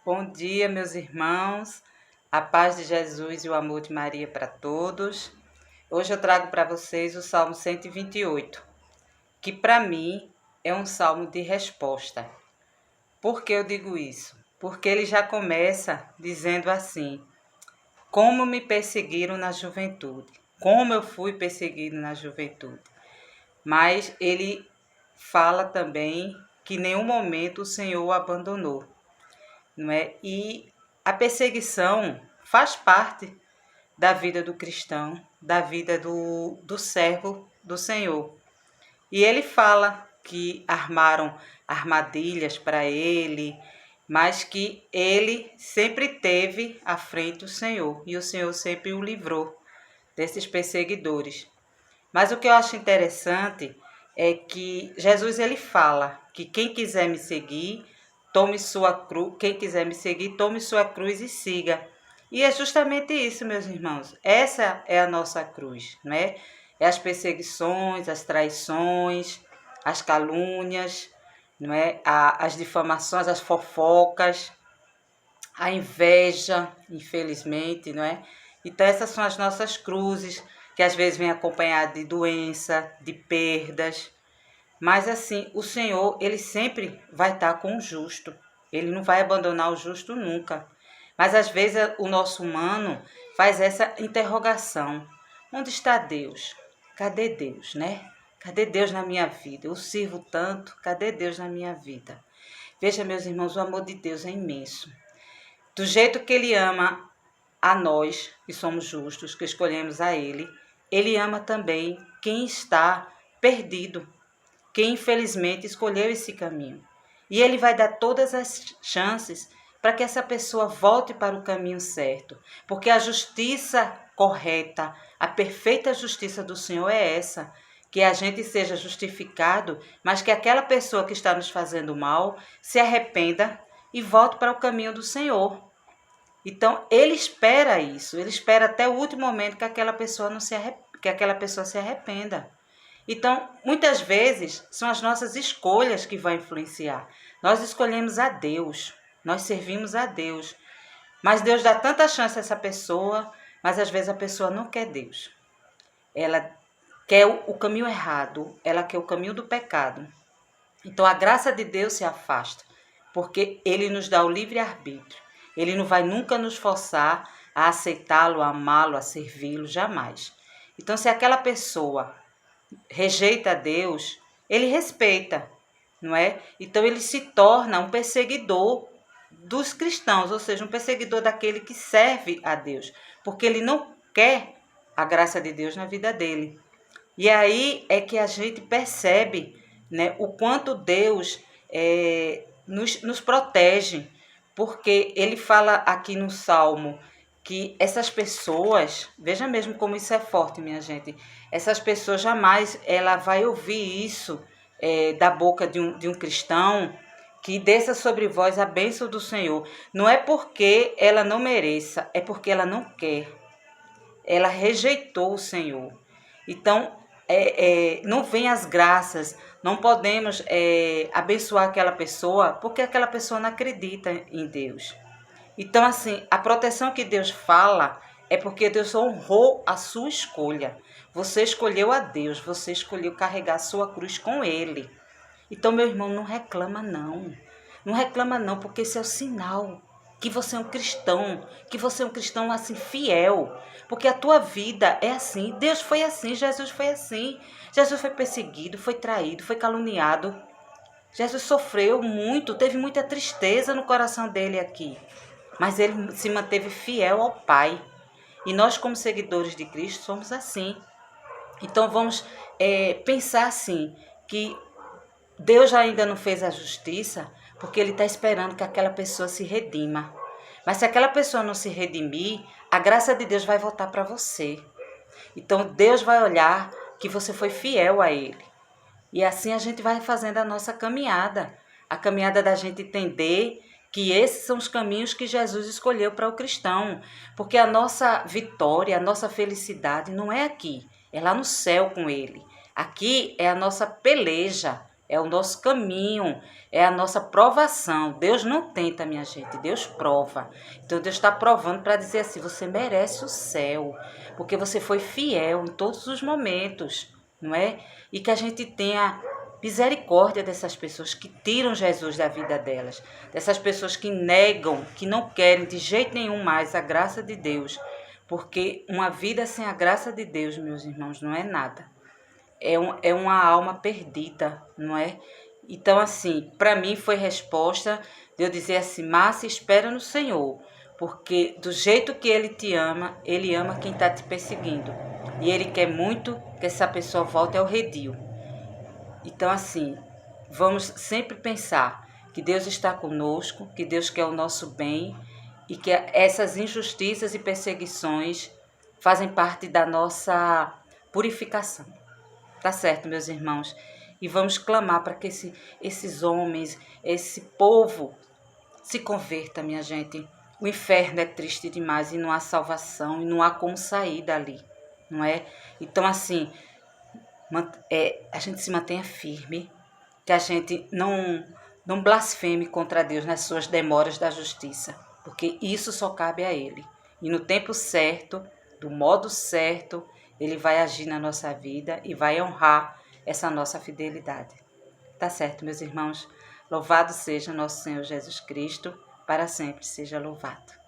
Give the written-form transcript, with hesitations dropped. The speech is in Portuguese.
Bom dia, meus irmãos. A paz de Jesus e o amor de Maria para todos. Hoje eu trago para vocês o Salmo 128, que para mim é um salmo de resposta. Por que eu digo isso? Porque ele já começa dizendo assim: como me perseguiram na juventude, como eu fui perseguido na juventude. Mas ele fala também que em nenhum momento o Senhor o abandonou, não é? E a perseguição faz parte da vida do cristão, da vida do servo do Senhor. E ele fala que armaram armadilhas para ele, mas que ele sempre teve à frente o Senhor, e o Senhor sempre o livrou desses perseguidores. Mas o que eu acho interessante é que Jesus ele fala que quem quiser me seguir, tome sua cruz, quem quiser me seguir, tome sua cruz e siga. E é justamente isso, meus irmãos. Essa é a nossa cruz, né? É as perseguições, as traições, as calúnias, não é? As difamações, as fofocas, a inveja, infelizmente, não é? Então essas são as nossas cruzes, que às vezes vem acompanhada de doença, de perdas. Mas assim, o Senhor, ele sempre vai estar com o justo. Ele não vai abandonar o justo nunca. Mas às vezes o nosso humano faz essa interrogação: onde está Deus? Cadê Deus, né? Cadê Deus na minha vida? Eu sirvo tanto, cadê Deus na minha vida? Veja, meus irmãos, o amor de Deus é imenso. Do jeito que ele ama a nós, que somos justos, que escolhemos a ele ama também quem está perdido, quem infelizmente escolheu esse caminho. E ele vai dar todas as chances para que essa pessoa volte para o caminho certo, porque a justiça correta, a perfeita justiça do Senhor é essa, que a gente seja justificado, mas que aquela pessoa que está nos fazendo mal se arrependa e volte para o caminho do Senhor. Então, ele espera isso, ele espera até o último momento que aquela pessoa se arrependa. Então, muitas vezes, são as nossas escolhas que vão influenciar. Nós escolhemos a Deus, nós servimos a Deus, mas Deus dá tanta chance a essa pessoa, mas às vezes a pessoa não quer Deus. Ela quer o caminho errado, ela quer o caminho do pecado. Então, a graça de Deus se afasta, porque ele nos dá o livre-arbítrio. Ele não vai nunca nos forçar a aceitá-lo, a amá-lo, a servi-lo, jamais. Então, se aquela pessoa rejeita Deus, ele respeita, não é? Então, ele se torna um perseguidor dos cristãos, ou seja, um perseguidor daquele que serve a Deus, porque ele não quer a graça de Deus na vida dele. E aí é que a gente percebe, né, o quanto Deus nos protege, porque ele fala aqui no Salmo que essas pessoas, veja mesmo como isso é forte, minha gente, essas pessoas jamais ela vai ouvir isso da boca de um cristão, que desça sobre vós a bênção do Senhor. Não é porque ela não mereça, é porque ela não quer. Ela rejeitou o Senhor. Então, não vem as graças, não podemos abençoar aquela pessoa porque aquela pessoa não acredita em Deus. Então, assim, a proteção que Deus fala é porque Deus honrou a sua escolha. Você escolheu a Deus, você escolheu carregar a sua cruz com Ele. Então, meu irmão, não reclama não. Não reclama não, porque esse é o sinal que você é um cristão, que você é um cristão assim fiel, porque a tua vida é assim. Deus foi assim, Jesus foi assim. Jesus foi perseguido, foi traído, foi caluniado. Jesus sofreu muito, teve muita tristeza no coração dele aqui, mas ele se manteve fiel ao Pai. E nós, como seguidores de Cristo, somos assim. Então vamos pensar assim, que Deus ainda não fez a justiça porque ele está esperando que aquela pessoa se redima. Mas se aquela pessoa não se redimir, a graça de Deus vai voltar para você. Então Deus vai olhar que você foi fiel a Ele. E assim a gente vai fazendo a nossa caminhada. A caminhada da gente entender que esses são os caminhos que Jesus escolheu para o cristão. Porque a nossa vitória, a nossa felicidade não é aqui, é lá no céu com Ele. Aqui é a nossa peleja, é o nosso caminho, é a nossa provação. Deus não tenta, minha gente, Deus prova. Então Deus está provando para dizer assim, você merece o céu, porque você foi fiel em todos os momentos, não é? E que a gente tenha misericórdia dessas pessoas que tiram Jesus da vida delas, dessas pessoas que negam, que não querem de jeito nenhum mais a graça de Deus, porque uma vida sem a graça de Deus, meus irmãos, não é nada. É uma alma perdida, não é? Então, assim, para mim foi resposta de eu dizer assim, Márcia, espera no Senhor, porque do jeito que Ele ama quem está te perseguindo. E Ele quer muito que essa pessoa volte ao redil. Então, assim, vamos sempre pensar que Deus está conosco, que Deus quer o nosso bem e que essas injustiças e perseguições fazem parte da nossa purificação. Tá certo, meus irmãos? E vamos clamar para que esses homens, esse povo se converta, minha gente. O inferno é triste demais e não há salvação e não há como sair dali, não é? Então, assim, a gente se mantenha firme, que a gente não blasfeme contra Deus nas suas demoras da justiça, porque isso só cabe a Ele. E no tempo certo, do modo certo, Ele vai agir na nossa vida e vai honrar essa nossa fidelidade. Tá certo, meus irmãos? Louvado seja nosso Senhor Jesus Cristo, para sempre seja louvado.